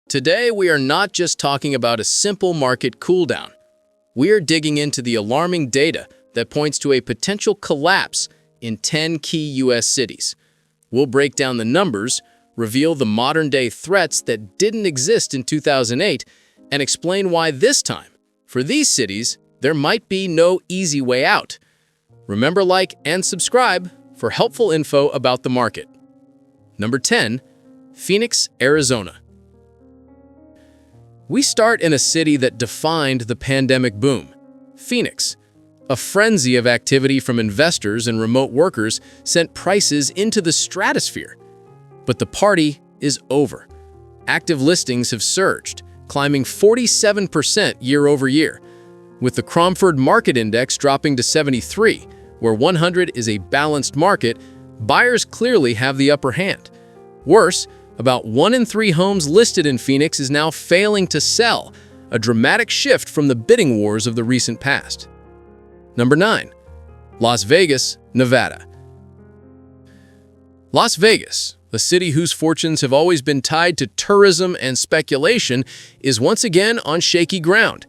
Today, we are not just talking about a simple market cooldown. We are digging into the alarming data that points to a potential collapse in 10 key U.S. cities. We'll break down the numbers, reveal the modern-day threats that didn't exist in 2008, and explain why this time, for these cities, there might be no easy way out. Remember, like and subscribe for helpful info about the market. Number 10, Phoenix, Arizona. We start in a city that defined the pandemic boom, Phoenix. A frenzy of activity from investors and remote workers sent prices into the stratosphere. But the party is over. Active listings have surged, climbing 47% year over year, with the Cromford Market Index dropping to 73, where 100 is a balanced market. Buyers clearly have the upper hand. Worse, about 1 in 3 homes listed in Phoenix is now failing to sell, a dramatic shift from the bidding wars of the recent past. Number 9. Las Vegas, Nevada. Las Vegas, a city whose fortunes have always been tied to tourism and speculation, is once again on shaky ground.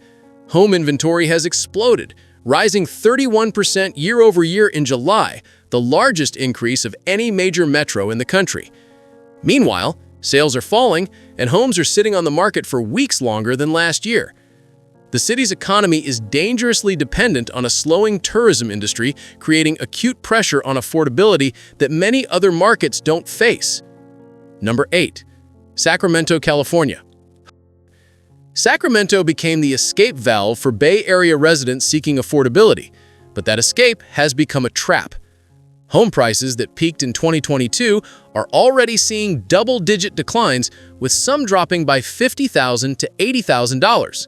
Home inventory has exploded, rising 31% year over year in July, the largest increase of any major metro in the country. Meanwhile, sales are falling, and homes are sitting on the market for weeks longer than last year. The city's economy is dangerously dependent on a slowing tourism industry, creating acute pressure on affordability that many other markets don't face. Number 8. Sacramento, California. Sacramento became the escape valve for Bay Area residents seeking affordability, but that escape has become a trap. Home prices that peaked in 2022 are already seeing double-digit declines, with some dropping by $50,000 to $80,000.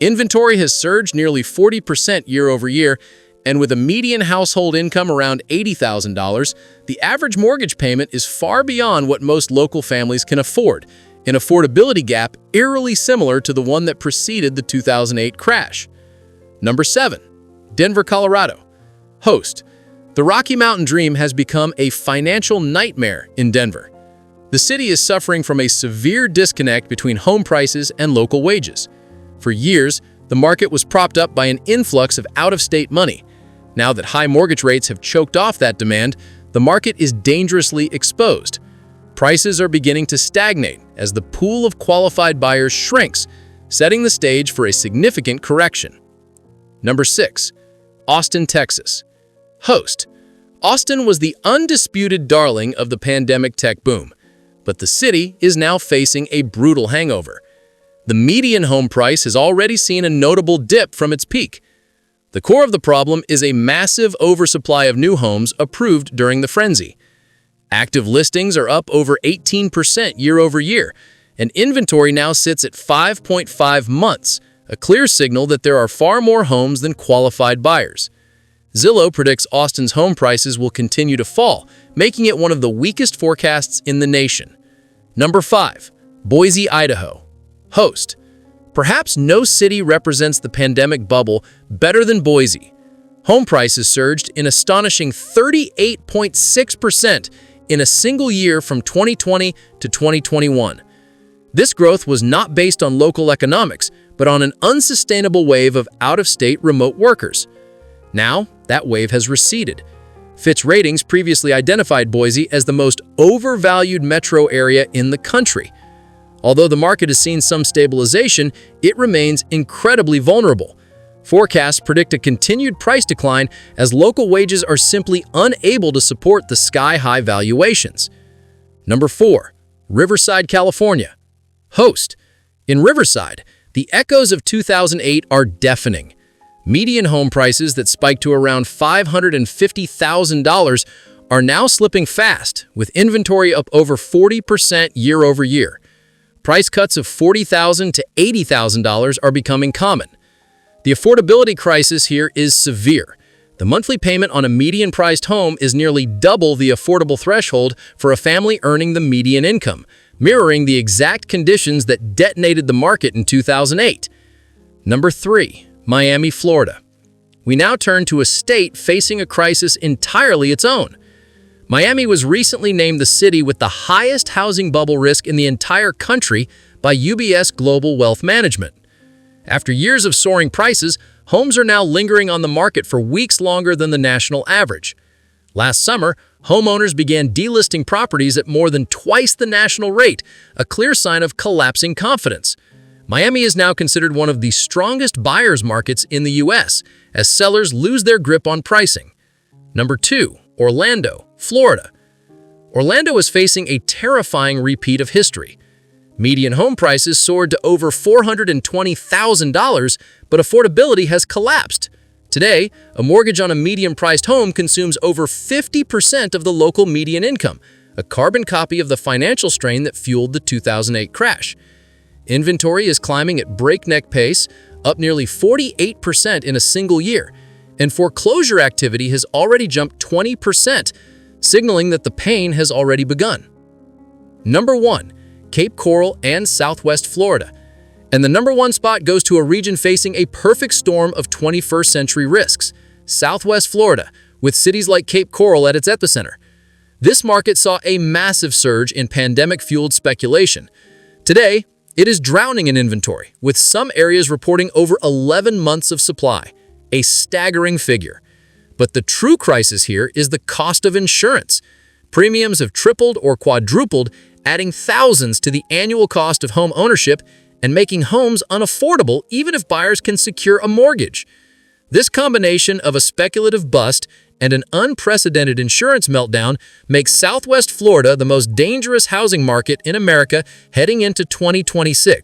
Inventory has surged nearly 40% year over year, and with a median household income around $80,000, the average mortgage payment is far beyond what most local families can afford, an affordability gap eerily similar to the one that preceded the 2008 crash. Number 7. Denver, Colorado. Host. The Rocky Mountain dream has become a financial nightmare in Denver. The city is suffering from a severe disconnect between home prices and local wages. For years, the market was propped up by an influx of out-of-state money. Now that high mortgage rates have choked off that demand, the market is dangerously exposed. Prices are beginning to stagnate as the pool of qualified buyers shrinks, setting the stage for a significant correction. Number 6. Austin, Texas. Host. Austin was the undisputed darling of the pandemic tech boom, but the city is now facing a brutal hangover. The median home price has already seen a notable dip from its peak. The core of the problem is a massive oversupply of new homes approved during the frenzy. Active listings are up over 18% year over year, and inventory now sits at 5.5 months, a clear signal that there are far more homes than qualified buyers. Zillow predicts Austin's home prices will continue to fall, making it one of the weakest forecasts in the nation. Number 5. Boise, Idaho. Host. Perhaps no city represents the pandemic bubble better than Boise. Home prices surged an astonishing 38.6% in a single year from 2020 to 2021. This growth was not based on local economics, but on an unsustainable wave of out-of-state remote workers. Now, that wave has receded. Fitch Ratings previously identified Boise as the most overvalued metro area in the country. Although the market has seen some stabilization, it remains incredibly vulnerable. Forecasts predict a continued price decline as local wages are simply unable to support the sky-high valuations. Number 4. Riverside, California. Host. In Riverside, the echoes of 2008 are deafening. Median home prices that spiked to around $550,000 are now slipping fast, with inventory up over 40% year over year. Price cuts of $40,000 to $80,000 are becoming common. The affordability crisis here is severe. The monthly payment on a median-priced home is nearly double the affordable threshold for a family earning the median income, mirroring the exact conditions that detonated the market in 2008. Number 3. Miami, Florida. We now turn to a state facing a crisis entirely its own. Miami was recently named the city with the highest housing bubble risk in the entire country by UBS Global Wealth Management. After years of soaring prices, homes are now lingering on the market for weeks longer than the national average. Last summer, homeowners began delisting properties at more than twice the national rate, a clear sign of collapsing confidence. Miami is now considered one of the strongest buyers markets in the U.S. as sellers lose their grip on pricing. Number 2. Orlando, Florida. Orlando is facing a terrifying repeat of history. Median home prices soared to over $420,000, but affordability has collapsed. Today, a mortgage on a medium-priced home consumes over 50% of the local median income, a carbon copy of the financial strain that fueled the 2008 crash. Inventory is climbing at breakneck pace, up nearly 48% in a single year, and foreclosure activity has already jumped 20%, signaling that the pain has already begun. Number 1. Cape Coral and Southwest Florida. And the number 1 spot goes to a region facing a perfect storm of 21st century risks, Southwest Florida, with cities like Cape Coral at its epicenter. This market saw a massive surge in pandemic-fueled speculation. Today, it is drowning in inventory, with some areas reporting over 11 months of supply, a staggering figure. But the true crisis here is the cost of insurance. Premiums have tripled or quadrupled, adding thousands to the annual cost of home ownership and making homes unaffordable even if buyers can secure a mortgage. This combination of a speculative bust and an unprecedented insurance meltdown makes Southwest Florida the most dangerous housing market in America heading into 2026.